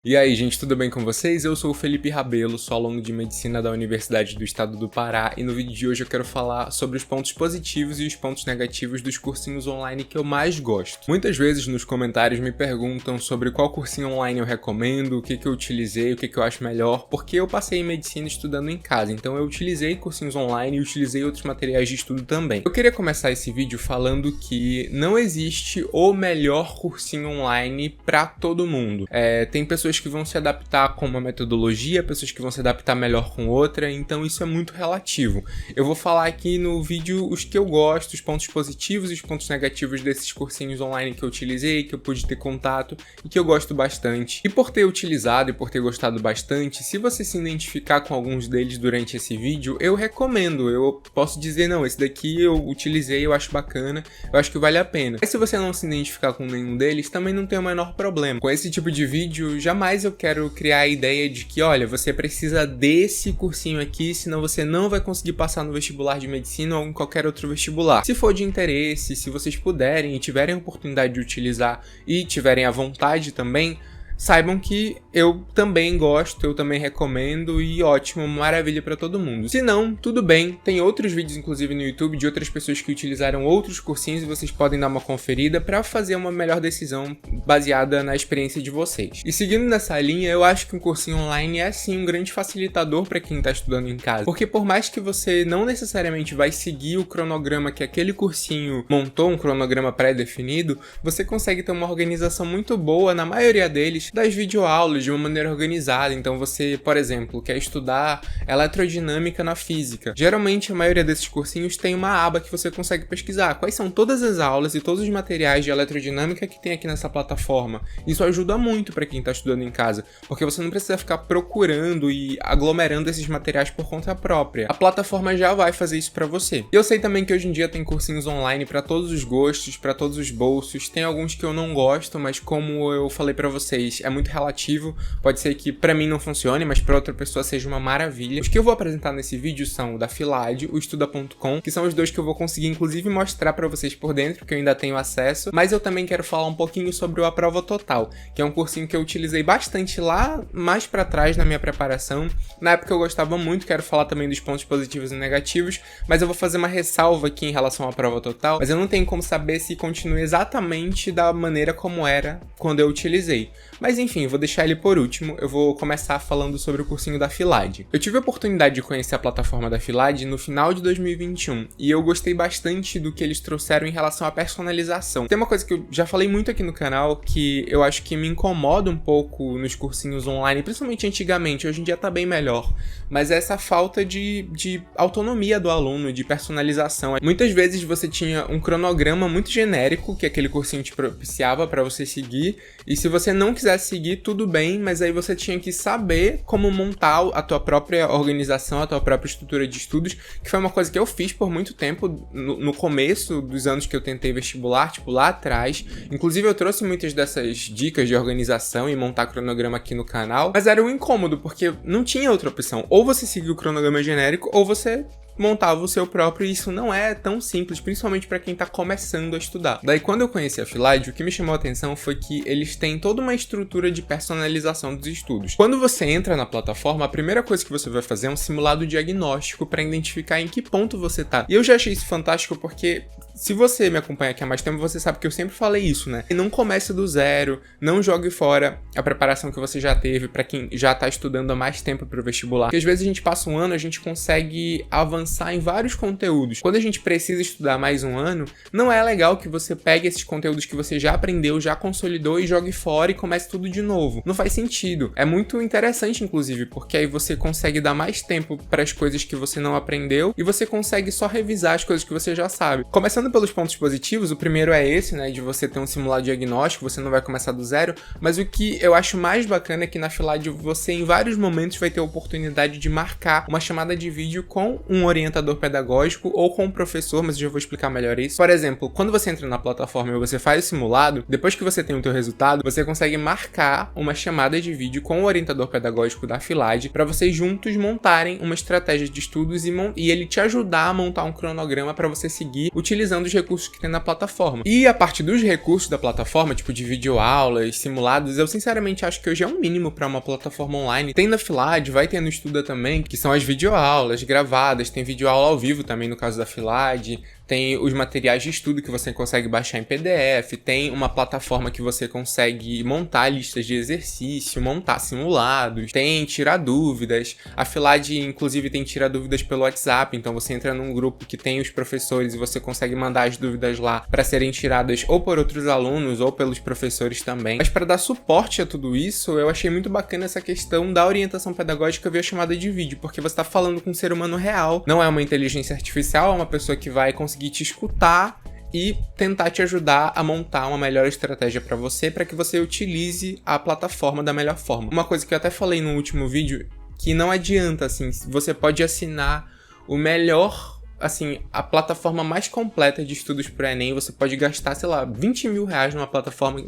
E aí, gente, tudo bem com vocês? Eu sou o Felipe Rabelo, sou aluno de Medicina da Universidade do Estado do Pará e no vídeo de hoje eu quero falar sobre os pontos positivos e os pontos negativos dos cursinhos online que eu mais gosto. Muitas vezes nos comentários me perguntam sobre qual cursinho online eu recomendo, o que eu utilizei, o que eu acho melhor, porque eu passei em Medicina estudando em casa, então eu utilizei cursinhos online e utilizei outros materiais de estudo também. Eu queria começar esse vídeo falando que não existe o melhor cursinho online para todo mundo. Tem pessoas que vão se adaptar com uma metodologia, pessoas que vão se adaptar melhor com outra, então isso é muito relativo. Eu vou falar aqui no vídeo os que eu gosto, os pontos positivos e os pontos negativos desses cursinhos online que eu utilizei, que eu pude ter contato e que eu gosto bastante. E por ter utilizado e por ter gostado bastante, se você se identificar com alguns deles durante esse vídeo, eu recomendo, eu posso dizer, não, esse daqui eu utilizei, eu acho bacana, eu acho que vale a pena. Mas se você não se identificar com nenhum deles, também não tem o menor problema. Com esse tipo de vídeo, jamais eu quero criar a ideia de que, olha, você precisa desse cursinho aqui, senão você não vai conseguir passar no vestibular de medicina ou em qualquer outro vestibular. Se for de interesse, se vocês puderem e tiverem a oportunidade de utilizar e tiverem a vontade também, saibam que eu também gosto, eu também recomendo e ótimo, maravilha pra todo mundo. Se não, tudo bem, tem outros vídeos inclusive no YouTube de outras pessoas que utilizaram outros cursinhos e vocês podem dar uma conferida pra fazer uma melhor decisão baseada na experiência de vocês. E seguindo nessa linha, eu acho que um cursinho online é sim um grande facilitador pra quem tá estudando em casa, porque por mais que você não necessariamente vai seguir o cronograma que aquele cursinho montou, um cronograma pré-definido, você consegue ter uma organização muito boa na maioria deles, das videoaulas de uma maneira organizada. Então você, por exemplo, quer estudar eletrodinâmica na física. Geralmente a maioria desses cursinhos tem uma aba que você consegue pesquisar quais são todas as aulas e todos os materiais de eletrodinâmica que tem aqui nessa plataforma. Isso ajuda muito para quem está estudando em casa, porque você não precisa ficar procurando e aglomerando esses materiais por conta própria. A plataforma já vai fazer isso para você. E eu sei também que hoje em dia tem cursinhos online para todos os gostos, para todos os bolsos. Tem alguns que eu não gosto, mas como eu falei para vocês, é muito relativo, pode ser que pra mim não funcione, mas pra outra pessoa seja uma maravilha. Os que eu vou apresentar nesse vídeo são o da Filad, o Estuda.com, que são os dois que eu vou conseguir inclusive mostrar pra vocês por dentro, que eu ainda tenho acesso, mas eu também quero falar um pouquinho sobre o A Prova Total, que é um cursinho que eu utilizei bastante lá mais pra trás na minha preparação. Na época eu gostava muito, quero falar também dos pontos positivos e negativos, mas eu vou fazer uma ressalva aqui em relação à Prova Total, mas eu não tenho como saber se continua exatamente da maneira como era quando eu utilizei. Mas enfim, vou deixar ele por último, eu vou começar falando sobre o cursinho da Filad. Eu tive a oportunidade de conhecer a plataforma da Filad no final de 2021 e eu gostei bastante do que eles trouxeram em relação à personalização. Tem uma coisa que eu já falei muito aqui no canal que eu acho que me incomoda um pouco nos cursinhos online, principalmente antigamente, hoje em dia tá bem melhor, mas é essa falta de autonomia do aluno, de personalização. Muitas vezes você tinha um cronograma muito genérico que aquele cursinho te propiciava para você seguir, e se você não quisesse seguir, tudo bem, mas aí você tinha que saber como montar a tua própria organização, a tua própria estrutura de estudos, que foi uma coisa que eu fiz por muito tempo, no começo dos anos que eu tentei vestibular, tipo lá atrás. Inclusive eu trouxe muitas dessas dicas de organização e montar cronograma aqui no canal, mas era um incômodo, porque não tinha outra opção. Ou você seguia o cronograma genérico, ou você montava o seu próprio, e isso não é tão simples, principalmente para quem tá começando a estudar. Daí quando eu conheci a Filad, o que me chamou a atenção foi que eles têm toda uma estrutura de personalização dos estudos. Quando você entra na plataforma, a primeira coisa que você vai fazer é um simulado diagnóstico para identificar em que ponto você tá. E eu já achei isso fantástico porque se você me acompanha aqui há mais tempo, você sabe que eu sempre falei isso, né? Não comece do zero, não jogue fora a preparação que você já teve para quem já tá estudando há mais tempo pro vestibular. Porque às vezes a gente passa um ano, a gente consegue avançar em vários conteúdos. Quando a gente precisa estudar mais um ano, não é legal que você pegue esses conteúdos que você já aprendeu, já consolidou e jogue fora e comece tudo de novo. Não faz sentido. É muito interessante, inclusive, porque aí você consegue dar mais tempo para as coisas que você não aprendeu e você consegue só revisar as coisas que você já sabe. Começando pelos pontos positivos, o primeiro é esse, né, de você ter um simulado diagnóstico, você não vai começar do zero, mas o que eu acho mais bacana é que na Filad você em vários momentos vai ter a oportunidade de marcar uma chamada de vídeo com um orientador pedagógico ou com um professor, mas eu já vou explicar melhor isso. Por exemplo, quando você entra na plataforma e você faz o simulado, depois que você tem o teu resultado, você consegue marcar uma chamada de vídeo com o orientador pedagógico da Filad para vocês juntos montarem uma estratégia de estudos e ele te ajudar a montar um cronograma para você seguir utilizando utilizando os recursos que tem na plataforma. E a parte dos recursos da plataforma, tipo de videoaulas, simulados, eu sinceramente acho que hoje é um mínimo para uma plataforma online. Tem na Filad, vai ter no Estuda também, que são as videoaulas gravadas, tem videoaula ao vivo também no caso da Filad, tem os materiais de estudo que você consegue baixar em PDF, tem uma plataforma que você consegue montar listas de exercício, montar simulados, tem tirar dúvidas. A Filad, inclusive, tem tirar dúvidas pelo WhatsApp, então você entra num grupo que tem os professores e você consegue mandar as dúvidas lá para serem tiradas ou por outros alunos ou pelos professores também. Mas para dar suporte a tudo isso, eu achei muito bacana essa questão da orientação pedagógica via chamada de vídeo, porque você está falando com um ser humano real, não é uma inteligência artificial, é uma pessoa que vai conseguir te escutar e tentar te ajudar a montar uma melhor estratégia para que você utilize a plataforma da melhor forma. Uma coisa que eu até falei no último vídeo, que não adianta, assim, você pode assinar o melhor, assim, a plataforma mais completa de estudos pro Enem, você pode gastar, sei lá, 20 mil reais numa plataforma,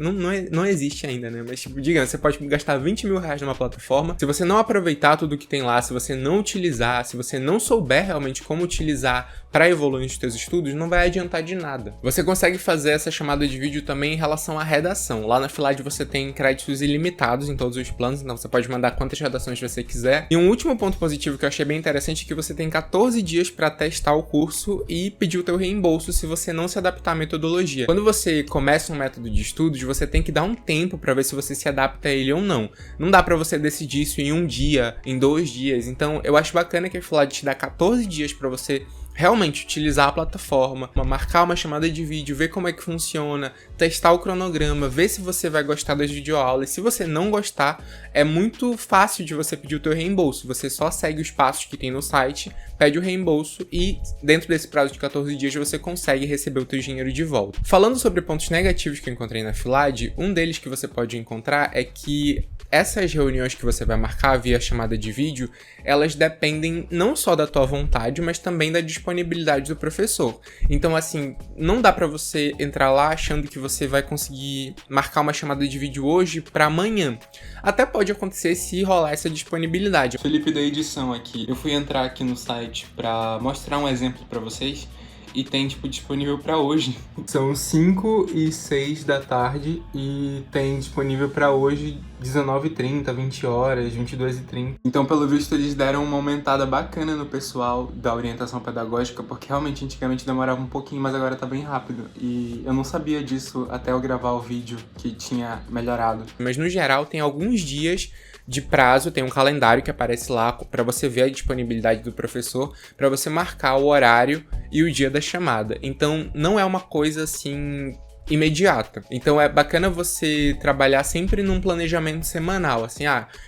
não existe ainda, né, mas tipo, digamos, você pode gastar 20 mil reais numa plataforma, se você não aproveitar tudo que tem lá, se você não utilizar, se você não souber realmente como utilizar para evoluir nos seus estudos, não vai adiantar de nada. Você consegue fazer essa chamada de vídeo também em relação à redação. Lá na Filad você tem créditos ilimitados em todos os planos, então você pode mandar quantas redações você quiser. E um último ponto positivo que eu achei bem interessante é que você tem 14 dias para testar o curso e pedir o teu reembolso se você não se adaptar à metodologia. Quando você começa um método de estudos, você tem que dar um tempo para ver se você se adapta a ele ou não. Não dá para você decidir isso em um dia, em 2 dias. Então eu acho bacana que a Filad te dá 14 dias para você realmente utilizar a plataforma, marcar uma chamada de vídeo, ver como é que funciona, testar o cronograma, ver se você vai gostar das videoaulas. Se você não gostar, é muito fácil de você pedir o teu reembolso. Você só segue os passos que tem no site, pede o reembolso e dentro desse prazo de 14 dias você consegue receber o teu dinheiro de volta. Falando sobre pontos negativos que eu encontrei na Filad, um deles que você pode encontrar é que essas reuniões que você vai marcar via chamada de vídeo, elas dependem não só da tua vontade, mas também da disponibilidade do professor. Então, assim, não dá pra você entrar lá achando que você vai conseguir marcar uma chamada de vídeo hoje pra amanhã. Até pode acontecer se rolar essa disponibilidade. Felipe da edição aqui. Eu fui entrar aqui no site pra mostrar um exemplo pra vocês. E tem, tipo, disponível pra hoje. São 5 e 6 da tarde e tem disponível pra hoje 19h30, 20 horas, 22h30. Então, pelo visto, eles deram uma aumentada bacana no pessoal da orientação pedagógica, porque realmente antigamente demorava um pouquinho, mas agora tá bem rápido. E eu não sabia disso até eu gravar o vídeo que tinha melhorado. Mas no geral tem alguns dias de prazo, tem um calendário que aparece lá para você ver a disponibilidade do professor, para você marcar o horário e o dia da chamada. Então não é uma coisa assim imediata. Então é bacana você trabalhar sempre num planejamento semanal, assim,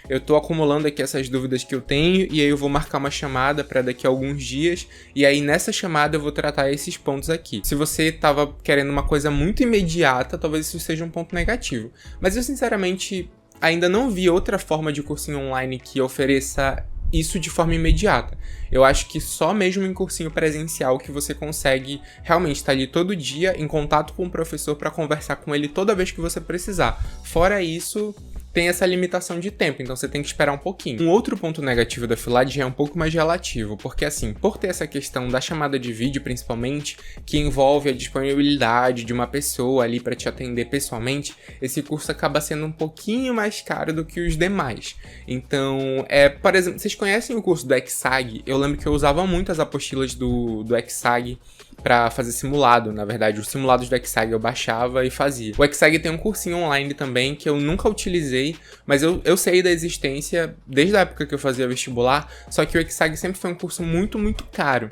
eu tô acumulando aqui essas dúvidas que eu tenho e aí eu vou marcar uma chamada para daqui a alguns dias e aí nessa chamada eu vou tratar esses pontos aqui. Se você tava querendo uma coisa muito imediata, talvez isso seja um ponto negativo. Mas eu sinceramente ainda não vi outra forma de cursinho online que ofereça isso de forma imediata. Eu acho que só mesmo em cursinho presencial que você consegue realmente estar ali todo dia em contato com o professor para conversar com ele toda vez que você precisar. Fora isso, tem essa limitação de tempo, então você tem que esperar um pouquinho. Um outro ponto negativo da Filad já é um pouco mais relativo, porque assim, por ter essa questão da chamada de vídeo principalmente, que envolve a disponibilidade de uma pessoa ali para te atender pessoalmente, esse curso acaba sendo um pouquinho mais caro do que os demais. Então, por exemplo, vocês conhecem o curso do EXAG? Eu lembro que eu usava muito as apostilas do EXAG para fazer simulado, na verdade, os simulados do EXAG eu baixava e fazia. O EXAG tem um cursinho online também que eu nunca utilizei, mas eu sei da existência desde a época que eu fazia vestibular, só que o EXAG sempre foi um curso muito, muito caro.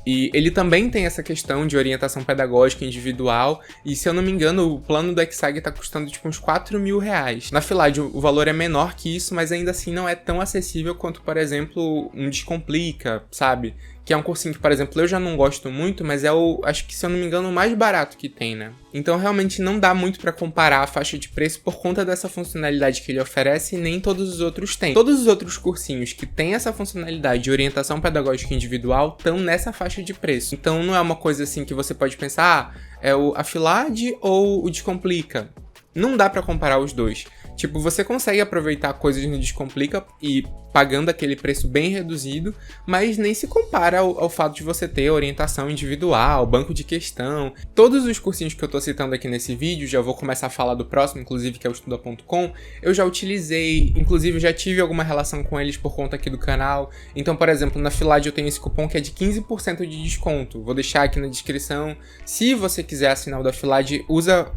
E ele também tem essa questão de orientação pedagógica individual, e se eu não me engano, o plano do EXAG tá custando tipo uns 4 mil reais. Na Filad o valor é menor que isso, mas ainda assim não é tão acessível quanto, por exemplo, um Descomplica, sabe? Que é um cursinho que, por exemplo, eu já não gosto muito, mas é acho que, se eu não me engano, o mais barato que tem, né? Então, realmente, não dá muito pra comparar a faixa de preço por conta dessa funcionalidade que ele oferece e nem todos os outros têm. Todos os outros cursinhos que têm essa funcionalidade de orientação pedagógica individual estão nessa faixa de preço. Então, não é uma coisa assim que você pode pensar, é a Filad ou o Descomplica. Não dá pra comparar os dois. Tipo, você consegue aproveitar coisas no Descomplica e pagando aquele preço bem reduzido, mas nem se compara ao fato de você ter orientação individual, banco de questão. Todos os cursinhos que eu tô citando aqui nesse vídeo, já vou começar a falar do próximo, inclusive, que é o Estuda.com, eu já utilizei, inclusive já tive alguma relação com eles por conta aqui do canal. Então, por exemplo, na Filad eu tenho esse cupom que é de 15% de desconto. Vou deixar aqui na descrição. Se você quiser assinar o da Filad, usa,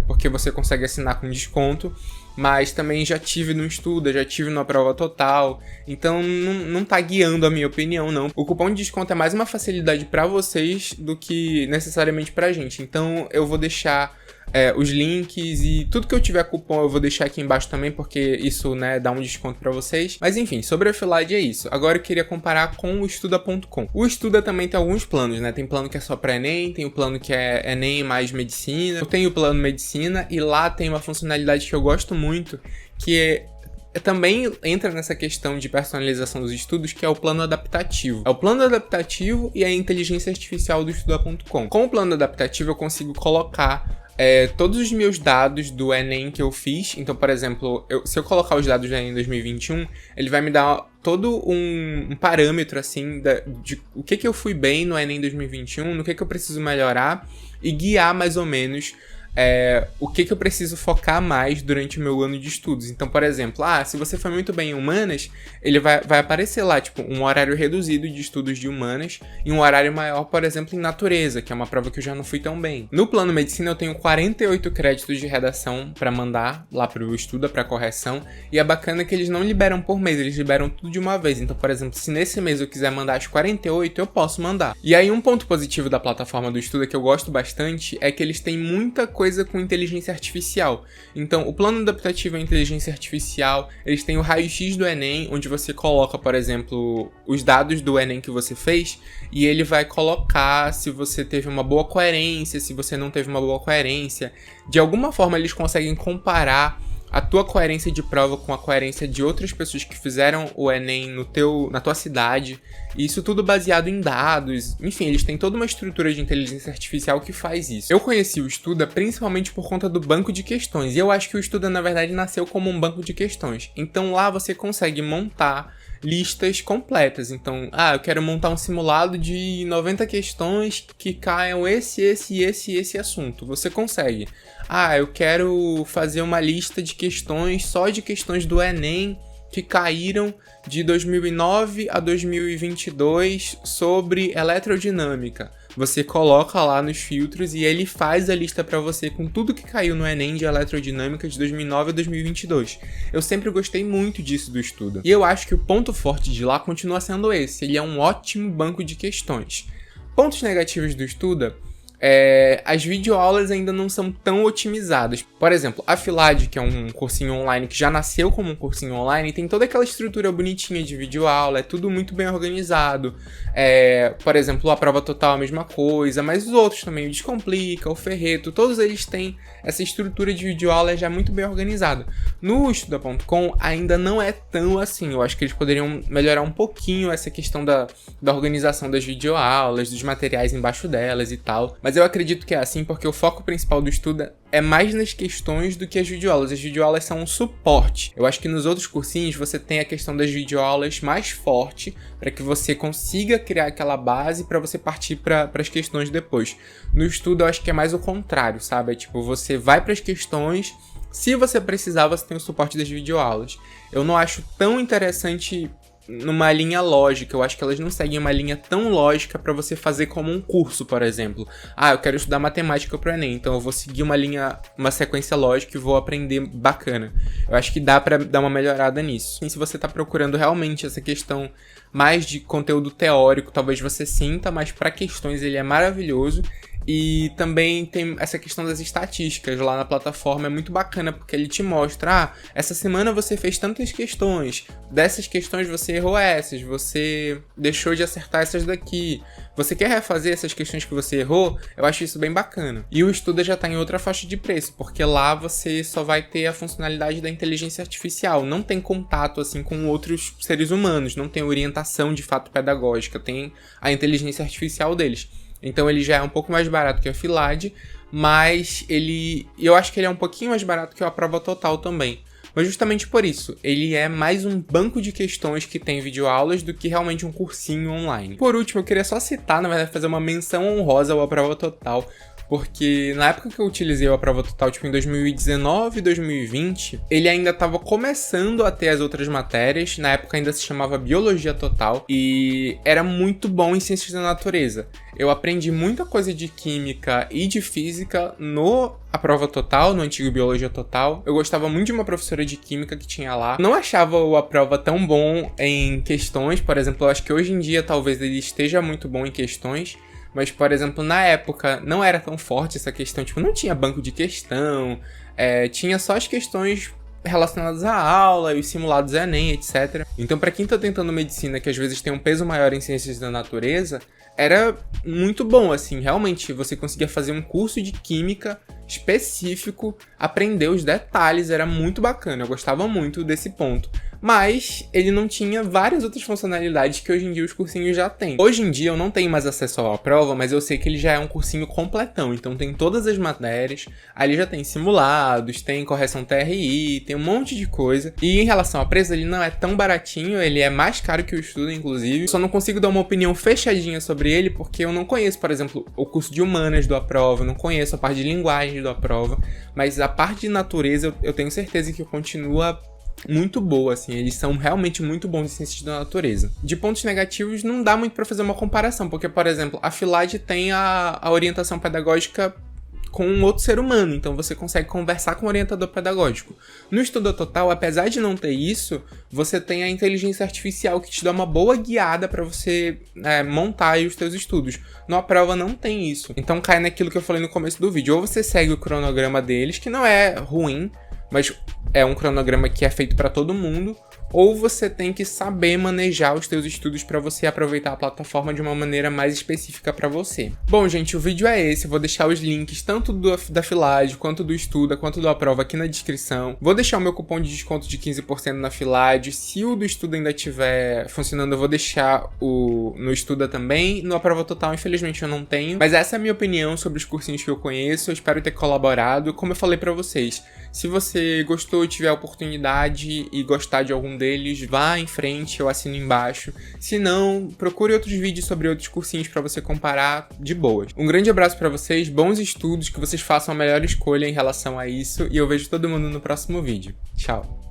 porque você consegue assinar com desconto. Mas também já tive no Estuda, já tive na Prova Total, então não tá guiando a minha opinião, não. O cupom de desconto é mais uma facilidade pra vocês do que necessariamente pra gente, então eu vou deixar os links e tudo que eu tiver cupom eu vou deixar aqui embaixo também, porque isso, né, dá um desconto pra vocês. Mas enfim, sobre a Filad é isso. Agora eu queria comparar com o Estuda.com. O Estuda também tem alguns planos, né? Tem plano que é só pra Enem, tem o plano que é Enem mais medicina. Eu tenho o plano medicina e lá tem uma funcionalidade que eu gosto muito, que também entra nessa questão de personalização dos estudos, que é o plano adaptativo. É o plano adaptativo e a inteligência artificial do Estuda.com. Com o plano adaptativo eu consigo colocar todos os meus dados do Enem que eu fiz. Então, por exemplo, se eu colocar os dados do Enem 2021, ele vai me dar todo um parâmetro, assim, de o que eu fui bem no Enem 2021, no que eu preciso melhorar e guiar mais ou menos o que eu preciso focar mais durante o meu ano de estudos. Então, por exemplo, se você foi muito bem em humanas, ele vai aparecer lá, tipo, um horário reduzido de estudos de humanas e um horário maior, por exemplo, em natureza, que é uma prova que eu já não fui tão bem. No plano medicina, eu tenho 48 créditos de redação pra mandar lá pro Estuda, pra correção, e é bacana que eles não liberam por mês, eles liberam tudo de uma vez. Então, por exemplo, se nesse mês eu quiser mandar as 48, eu posso mandar. E aí, um ponto positivo da plataforma do Estuda que eu gosto bastante é que eles têm muita coisa com inteligência artificial. Então, o plano adaptativo é inteligência artificial, eles têm o raio-x do Enem, onde você coloca, por exemplo, os dados do Enem que você fez, e ele vai colocar se você teve uma boa coerência, se você não teve uma boa coerência. De alguma forma, eles conseguem comparar a tua coerência de prova com a coerência de outras pessoas que fizeram o Enem na tua cidade. E isso tudo baseado em dados. Enfim, eles têm toda uma estrutura de inteligência artificial que faz isso. Eu conheci o Estuda principalmente por conta do banco de questões. E eu acho que o Estuda, na verdade, nasceu como um banco de questões. Então lá você consegue montar listas completas. Então, eu quero montar um simulado de 90 questões que caiam esse assunto. Você consegue. Eu quero fazer uma lista de questões, só de questões do Enem que caíram de 2009 a 2022 sobre eletrodinâmica. Você coloca lá nos filtros e ele faz a lista pra você com tudo que caiu no Enem de eletrodinâmica de 2009 a 2022. Eu sempre gostei muito disso do Estuda. E eu acho que o ponto forte de lá continua sendo esse. Ele é um ótimo banco de questões. Pontos negativos do Estuda: as videoaulas ainda não são tão otimizadas. Por exemplo, a Filad, que é um cursinho online que já nasceu como um cursinho online, tem toda aquela estrutura bonitinha de videoaula, é tudo muito bem organizado. Por exemplo, a Prova Total é a mesma coisa, mas os outros também, o Descomplica, o Ferreto, todos eles têm essa estrutura de videoaula já muito bem organizada. No Estuda.com ainda não é tão assim. Eu acho que eles poderiam melhorar um pouquinho essa questão da organização das videoaulas, dos materiais embaixo delas e tal. Mas eu acredito que é assim porque o foco principal do Estuda é mais nas questões do que as videoaulas. As videoaulas são um suporte. Eu acho que nos outros cursinhos você tem a questão das videoaulas mais forte para que você consiga criar aquela base para você partir para as questões depois. No Estuda eu acho que é mais o contrário, sabe? É tipo, você vai para as questões, se você precisar você tem o suporte das videoaulas. Eu não acho tão interessante numa linha lógica. Eu acho que elas não seguem uma linha tão lógica pra você fazer como um curso, por exemplo. Eu quero estudar matemática pro Enem, então eu vou seguir uma sequência lógica e vou aprender bacana. Eu acho que dá pra dar uma melhorada nisso. E se você tá procurando realmente essa questão mais de conteúdo teórico, talvez você sinta, mas pra questões ele é maravilhoso. E também tem essa questão das estatísticas lá na plataforma, é muito bacana porque ele te mostra, essa semana você fez tantas questões, dessas questões você errou essas, você deixou de acertar essas daqui, você quer refazer essas questões que você errou? Eu acho isso bem bacana. E o Estuda já tá em outra faixa de preço, porque lá você só vai ter a funcionalidade da inteligência artificial, não tem contato assim com outros seres humanos, não tem orientação de fato pedagógica, tem a inteligência artificial deles. Então ele já é um pouco mais barato que a Filad, mas eu acho que ele é um pouquinho mais barato que a Prova Total também. mas justamente por isso, ele é mais um banco de questões que tem videoaulas do que realmente um cursinho online. Por último, eu queria só citar, na verdade, fazer uma menção honrosa ao A Prova Total, porque na época que eu utilizei o A Prova Total, tipo em 2019 e 2020, ele ainda estava começando a ter as outras matérias, na época ainda se chamava Biologia Total, e era muito bom em Ciências da Natureza. Eu aprendi muita coisa de Química e de Física no A Prova Total, no antigo Biologia Total. Eu gostava muito de uma professora de Química que tinha lá. Não achava o A Prova tão bom em questões, por exemplo, eu acho que hoje em dia talvez ele esteja muito bom em questões, mas, por exemplo, na época não era tão forte essa questão, tipo, não tinha banco de questão, tinha só as questões relacionadas à aula e os simulados Enem, etc. Então, para quem tá tentando medicina, que às vezes tem um peso maior em ciências da natureza, era muito bom, assim, realmente você conseguia fazer um curso de química específico, aprender os detalhes, era muito bacana, eu gostava muito desse ponto. Mas ele não tinha várias outras funcionalidades que hoje em dia os cursinhos já têm. Hoje em dia eu não tenho mais acesso à prova, mas eu sei que ele já é um cursinho completão, então tem todas as matérias, ali já tem simulados, tem correção TRI, tem um monte de coisa. E em relação ao preço, ele não é tão baratinho, ele é mais caro que o estudo, inclusive. Só não consigo dar uma opinião fechadinha sobre ele, porque eu não conheço, por exemplo, o curso de humanas do A Prova, não conheço a parte de linguagem do A Prova, mas a parte de natureza eu tenho certeza que continua muito boa, assim, eles são realmente muito bons em ciências da natureza. De pontos negativos, não dá muito pra fazer uma comparação, porque, por exemplo, a FILAD tem a orientação pedagógica com um outro ser humano, então você consegue conversar com o orientador pedagógico. No Estuda Total, apesar de não ter isso, você tem a inteligência artificial que te dá uma boa guiada para você montar aí os teus estudos. No A Prova não tem isso, então cai naquilo que eu falei no começo do vídeo, ou você segue o cronograma deles, que não é ruim, mas é um cronograma que é feito para todo mundo, ou você tem que saber manejar os teus estudos para você aproveitar a plataforma de uma maneira mais específica para você. Bom, gente, o vídeo é esse, eu vou deixar os links tanto da FILAD, quanto do Estuda, quanto do A Prova aqui na descrição. Vou deixar o meu cupom de desconto de 15% na FILAD, se o do Estuda ainda estiver funcionando, eu vou deixar no Estuda também. No A Prova Total, infelizmente, eu não tenho, mas essa é a minha opinião sobre os cursinhos que eu conheço, eu espero ter colaborado. Como eu falei para vocês, se você gostou, tiver a oportunidade e gostar de algum deles, vá em frente, eu assino embaixo. Se não, procure outros vídeos sobre outros cursinhos para você comparar de boas. Um grande abraço para vocês, bons estudos, que vocês façam a melhor escolha em relação a isso, e eu vejo todo mundo no próximo vídeo. Tchau!